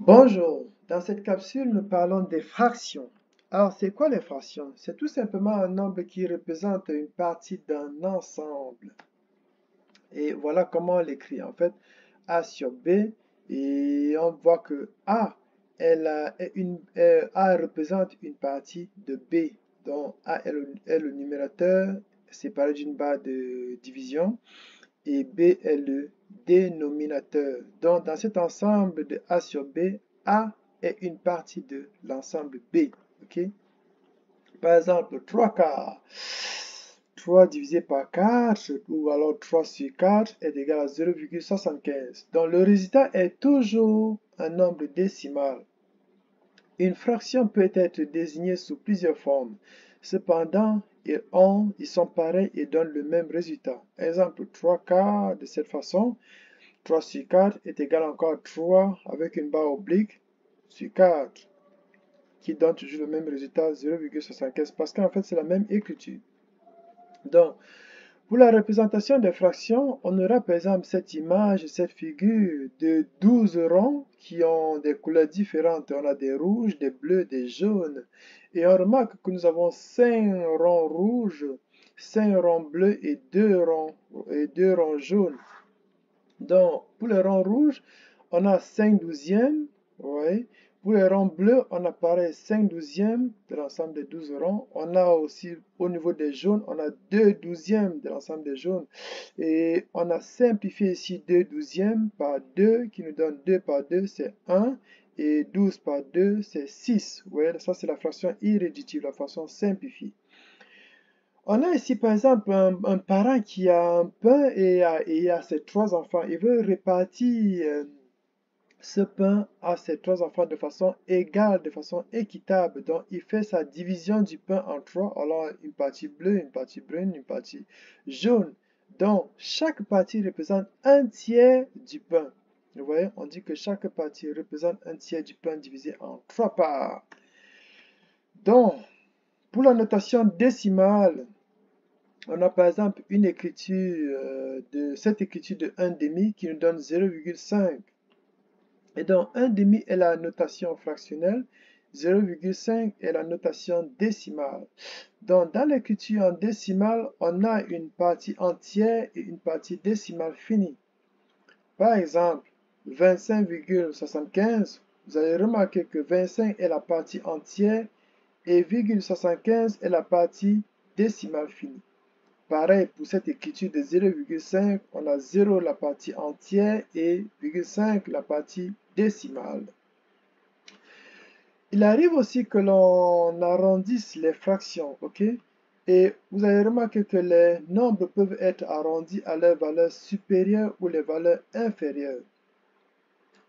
Bonjour, dans cette capsule, nous parlons des fractions. Alors, c'est quoi les fractions? C'est tout simplement un nombre qui représente une partie d'un ensemble. Et voilà comment on l'écrit. En fait, A sur B, et on voit que A représente une partie de B. Donc, A est le numérateur séparé d'une barre de division et B est le dénominateur. Donc, dans cet ensemble de A sur B, A est une partie de l'ensemble B. Ok? Par exemple, 3 quarts. 3 divisé par 4, ou alors 3 sur 4 est égal à 0,75. Donc, le résultat est toujours un nombre décimal. Une fraction peut être désignée sous plusieurs formes. Cependant, ils sont pareils et donnent le même résultat. Exemple, 3 quarts de cette façon. 3 sur 4 est égal encore à 3 avec une barre oblique sur 4 qui donne toujours le même résultat, 0,75, parce qu'en fait c'est la même écriture. Donc, pour la représentation des fractions, on aura par exemple cette image, cette figure de 12 ronds qui ont des couleurs différentes. On a des rouges, des bleus, des jaunes. Et on remarque que nous avons 5 ronds rouges, 5 ronds bleus et 2 ronds jaunes. Donc, pour les ronds rouges, on a 5 douzièmes. Ouais. Pour les ronds bleus, on a pareil 5 douzièmes de l'ensemble des 12 ronds. On a aussi, au niveau des jaunes, on a 2 douzièmes de l'ensemble des jaunes. Et on a simplifié ici 2 douzièmes par 2, qui nous donne 2 par 2, c'est 1. Et 12 par 2, c'est 6. Ouais, ça, c'est la fraction irréductible, la fraction simplifiée. On a ici, par exemple, un parent qui a un pain et a ses 3 enfants. Il veut répartir ce pain à ses 3 enfants de façon égale, de façon équitable. Donc, il fait sa division du pain en 3. Alors, une partie bleue, une partie brune, une partie jaune. Donc, chaque partie représente un tiers du pain. Vous voyez, on dit que chaque partie représente un tiers du pain divisé en 3 parts. Donc, pour la notation décimale, on a par exemple une écriture cette écriture de 1 demi qui nous donne 0,5. Et donc 1 demi est la notation fractionnelle, 0,5 est la notation décimale. Donc dans l'écriture en décimale, on a une partie entière et une partie décimale finie. Par exemple, 25,75, vous allez remarquer que 25 est la partie entière et 0,75 est la partie décimale finie. Pareil, pour cette écriture de 0,5, on a 0 la partie entière et 0,5 la partie décimale. Il arrive aussi que l'on arrondisse les fractions, ok? Et vous avez remarqué que les nombres peuvent être arrondis à leurs valeurs supérieures ou les valeurs inférieures.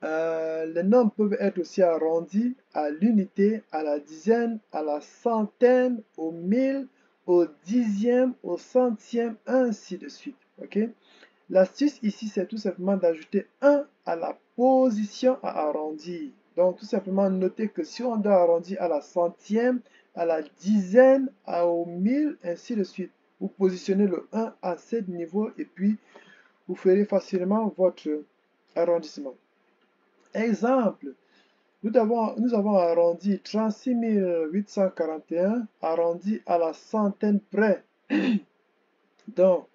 Les nombres peuvent être aussi arrondis à l'unité, à la dizaine, à la centaine, au mille, au dixième, au centième, ainsi de suite. Ok? L'astuce ici, c'est tout simplement d'ajouter 1 à la position à arrondir. Donc, tout simplement noter que si on doit arrondir à la centième, à la dizaine, au mille, ainsi de suite, vous positionnez le 1 à ce niveau et puis vous ferez facilement votre arrondissement. Exemple, nous avons arrondi 36 841 arrondi à la centaine près. Donc,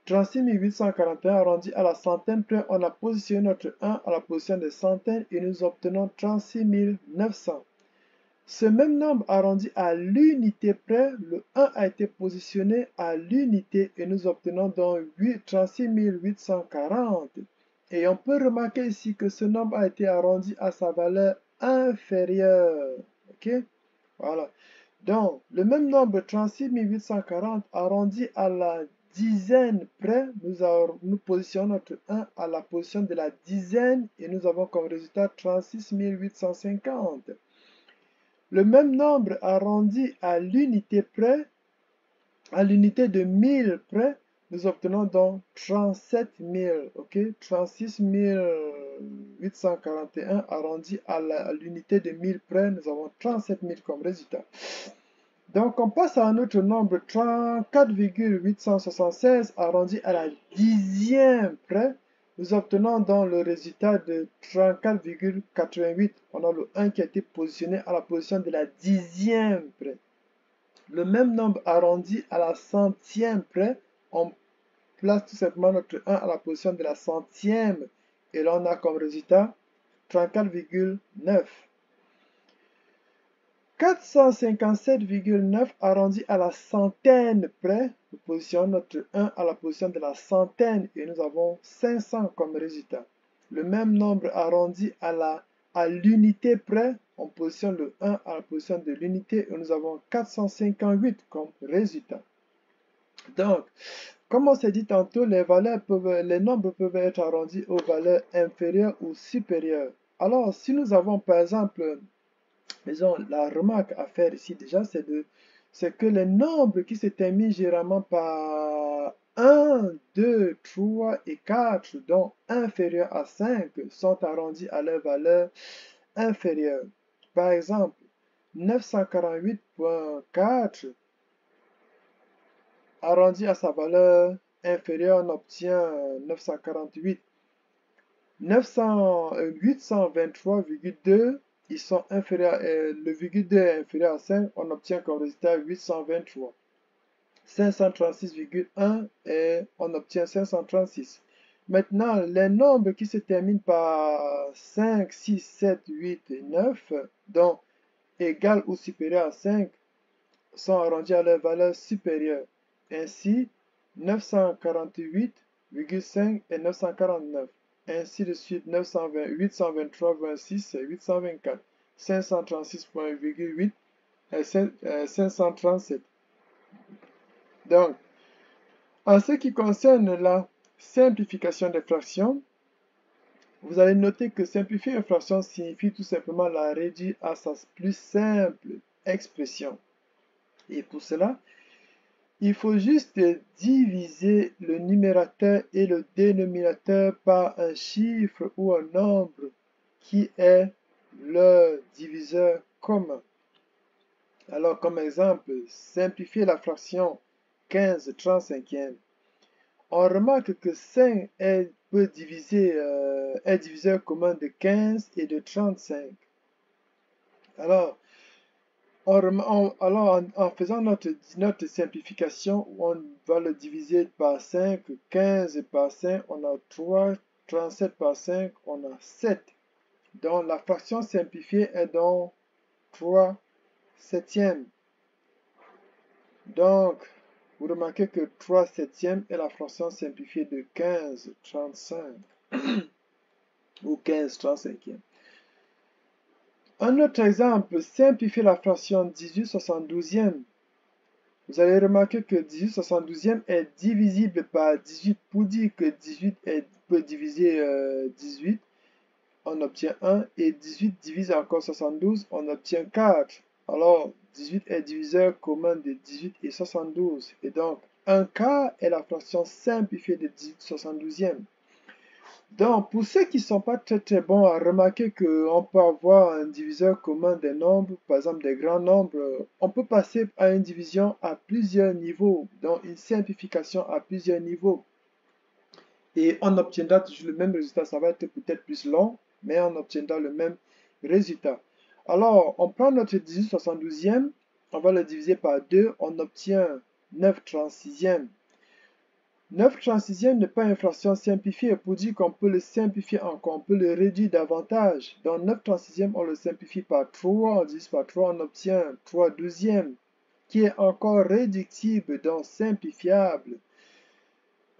36 841 arrondi à la centaine près, on a positionné notre 1 à la position des centaines et nous obtenons 36 900. Ce même nombre arrondi à l'unité près, le 1 a été positionné à l'unité et nous obtenons donc 36 840. Et on peut remarquer ici que ce nombre a été arrondi à sa valeur inférieure. Ok? Voilà. Donc, le même nombre, 36 840, arrondi à la dizaine près, nous positionnons notre 1 à la position de la dizaine et nous avons comme résultat 36 850. Le même nombre arrondi à l'unité près, à l'unité de 1000 près, nous obtenons donc 37 000, ok? 36 841 arrondi à l'unité de 1000 près, nous avons 37 000 comme résultat. Donc, on passe à un autre nombre, 34,876 arrondi à la dixième près. nous obtenons dans le résultat de 34,88. On a le 1 qui a été positionné à la position de la dixième près. Le même nombre arrondi à la centième près, on place tout simplement notre 1 à la position de la centième. Et là, on a comme résultat 34,9. 457,9 arrondi à la centaine près, nous positionnons notre 1 à la position de la centaine et nous avons 500 comme résultat. Le même nombre arrondi à l'unité près, on positionne le 1 à la position de l'unité et nous avons 458 comme résultat. Donc, comme on s'est dit tantôt, les nombres peuvent être arrondis aux valeurs inférieures ou supérieures. Alors, si nous avons par exemple, disons, la remarque à faire ici déjà, c'est que les nombres qui se terminent généralement par 1, 2, 3 et 4, donc inférieurs à 5, sont arrondis à leur valeur inférieure. Par exemple, 948,4 arrondi à sa valeur inférieure, on obtient 948. 823,2, ils sont inférieurs, le virgule 2 est inférieur à 5, on obtient comme résultat 823. 536,1 et on obtient 536. Maintenant, les nombres qui se terminent par 5, 6, 7, 8 et 9, donc égal ou supérieur à 5, sont arrondis à leur valeur supérieure. Ainsi, 948,5 et 949. Ainsi de suite, 920, 823,26 et 824, 536,8 et 537. Donc, en ce qui concerne la simplification des fractions, vous allez noter que simplifier une fraction signifie tout simplement la réduire à sa plus simple expression. Et pour cela, il faut juste diviser le numérateur et le dénominateur par un chiffre ou un nombre qui est leur diviseur commun. Alors, comme exemple, simplifier la fraction 15 35e. On remarque que 5 est diviseur commun de 15 et de 35. Alors, en faisant notre simplification, on va le diviser par 5, 15 par 5, on a 3, 37 par 5, on a 7. Donc la fraction simplifiée est donc 3 septièmes. Donc, vous remarquez que 3 septièmes est la fraction simplifiée de 15 35 ou 15 35e. Un autre exemple, simplifier la fraction 18 72e. Vous allez remarquer que 18 72e est divisible par 18. Pour dire que 18 peut diviser 18, on obtient 1. Et 18 divise encore 72, on obtient 4. Alors, 18 est diviseur commun de 18 et 72. Et donc, un quart est la fraction simplifiée de 18 72e. Donc, pour ceux qui ne sont pas très bons à remarquer qu'on peut avoir un diviseur commun des nombres, par exemple des grands nombres, on peut passer à une division à plusieurs niveaux, donc une simplification à plusieurs niveaux. Et on obtiendra toujours le même résultat, ça va être peut-être plus long, mais on obtiendra le même résultat. Alors, on prend notre 18 72e, on va le diviser par 2, on obtient 9 36e. 9 36e n'est pas une fraction simplifiée pour dire qu'on peut le simplifier encore, on peut le réduire davantage. Donc 9 36e, on le simplifie par 3, on divise par 3, on obtient 3 12e, qui est encore réductible, donc simplifiable.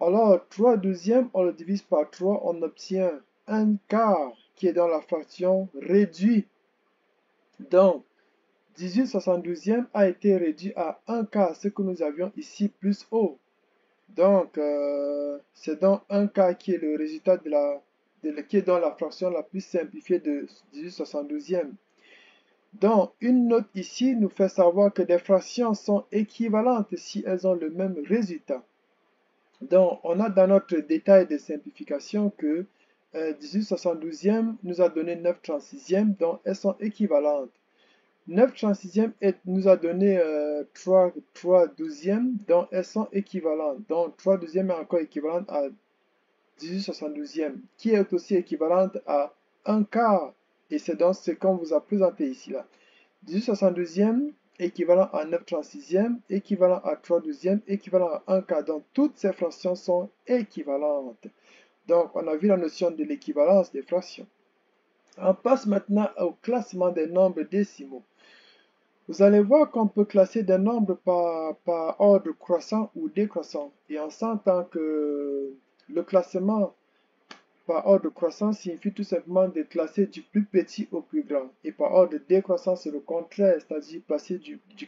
Alors 3 12e, on le divise par 3, on obtient 1 quart, qui est dans la fraction réduite. Donc 18 72e a été réduit à 1 quart, ce que nous avions ici plus haut. Donc, c'est donc un cas qui est le résultat qui est dans la fraction la plus simplifiée de 18 72e. Donc, une note ici nous fait savoir que des fractions sont équivalentes si elles ont le même résultat. Donc, on a dans notre détail de simplification que 18 72e nous a donné 9 36e, donc elles sont équivalentes. 9 36e nous a donné 3 12e, donc elles sont équivalentes. Donc 3 12e est encore équivalente à 18/72e, qui est aussi équivalente à 1 quart. Et c'est donc ce qu'on vous a présenté ici là. 18/72e, équivalent à 9/36e, équivalent à 3/12e, équivalent à 1 quart. Donc toutes ces fractions sont équivalentes. Donc on a vu la notion de l'équivalence des fractions. On passe maintenant au classement des nombres décimaux. Vous allez voir qu'on peut classer des nombres par ordre croissant ou décroissant. Et on s'entend que le classement par ordre croissant signifie tout simplement de classer du plus petit au plus grand. Et par ordre décroissant, c'est le contraire, c'est-à-dire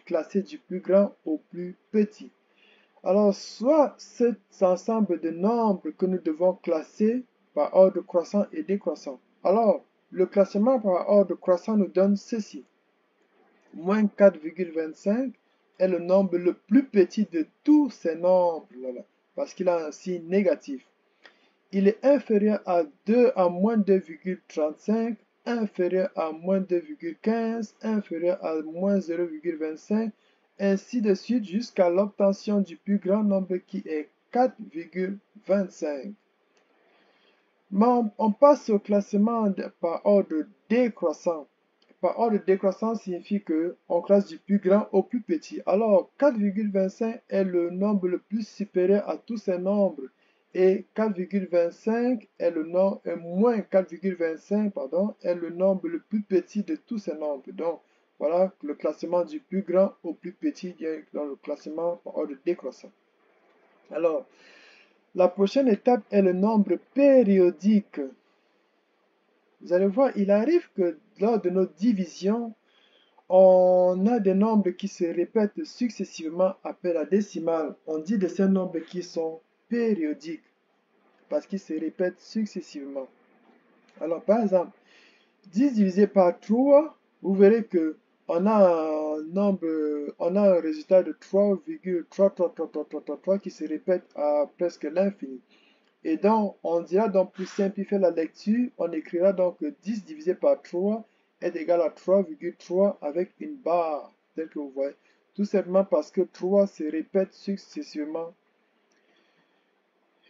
classer du plus grand au plus petit. Alors, soit cet ensemble de nombres que nous devons classer par ordre croissant et décroissant. Alors, le classement par ordre croissant nous donne ceci. Moins 4,25 est le nombre le plus petit de tous ces nombres-là, parce qu'il a un signe négatif. Il est inférieur à 2 à moins 2,35, inférieur à moins 2,15, inférieur à moins 0,25, ainsi de suite jusqu'à l'obtention du plus grand nombre qui est 4,25. On passe au classement par ordre décroissant. Par ordre décroissant signifie qu'on classe du plus grand au plus petit. Alors 4,25 est le nombre le plus supérieur à tous ces nombres. Et 4,25 est moins 4,25 est le nombre le plus petit de tous ces nombres. Donc voilà le classement du plus grand au plus petit dans le classement par ordre décroissant. Alors, la prochaine étape est le nombre périodique. Vous allez voir, il arrive que lors de nos divisions, on a des nombres qui se répètent successivement après la décimale. On dit de ces nombres qui sont périodiques parce qu'ils se répètent successivement. Alors, par exemple, 10 divisé par 3, vous verrez que on a un résultat de 3,33333 qui se répète à presque l'infini. Et donc, on dira donc, pour simplifier la lecture, on écrira donc que 10 divisé par 3 est égal à 3,3 avec une barre, tel que vous voyez. Tout simplement parce que 3 se répète successivement.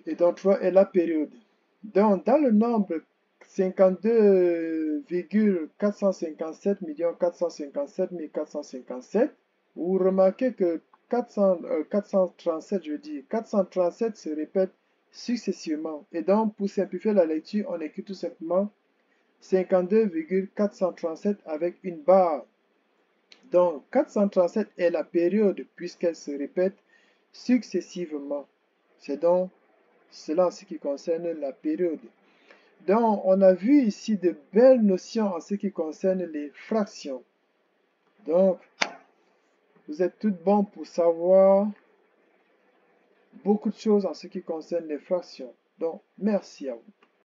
Et donc, 3 est la période. Donc, dans le nombre 52,457 457 457, vous remarquez que 437, je dis 437 se répète successivement. Et donc, pour simplifier la lecture, on écrit tout simplement 52,437 avec une barre. Donc, 437 est la période puisqu'elle se répète successivement. C'est donc cela en ce qui concerne la période. Donc, on a vu ici de belles notions en ce qui concerne les fractions. Donc, vous êtes toutes bonnes pour savoir beaucoup de choses en ce qui concerne les fractions. Donc, merci à vous.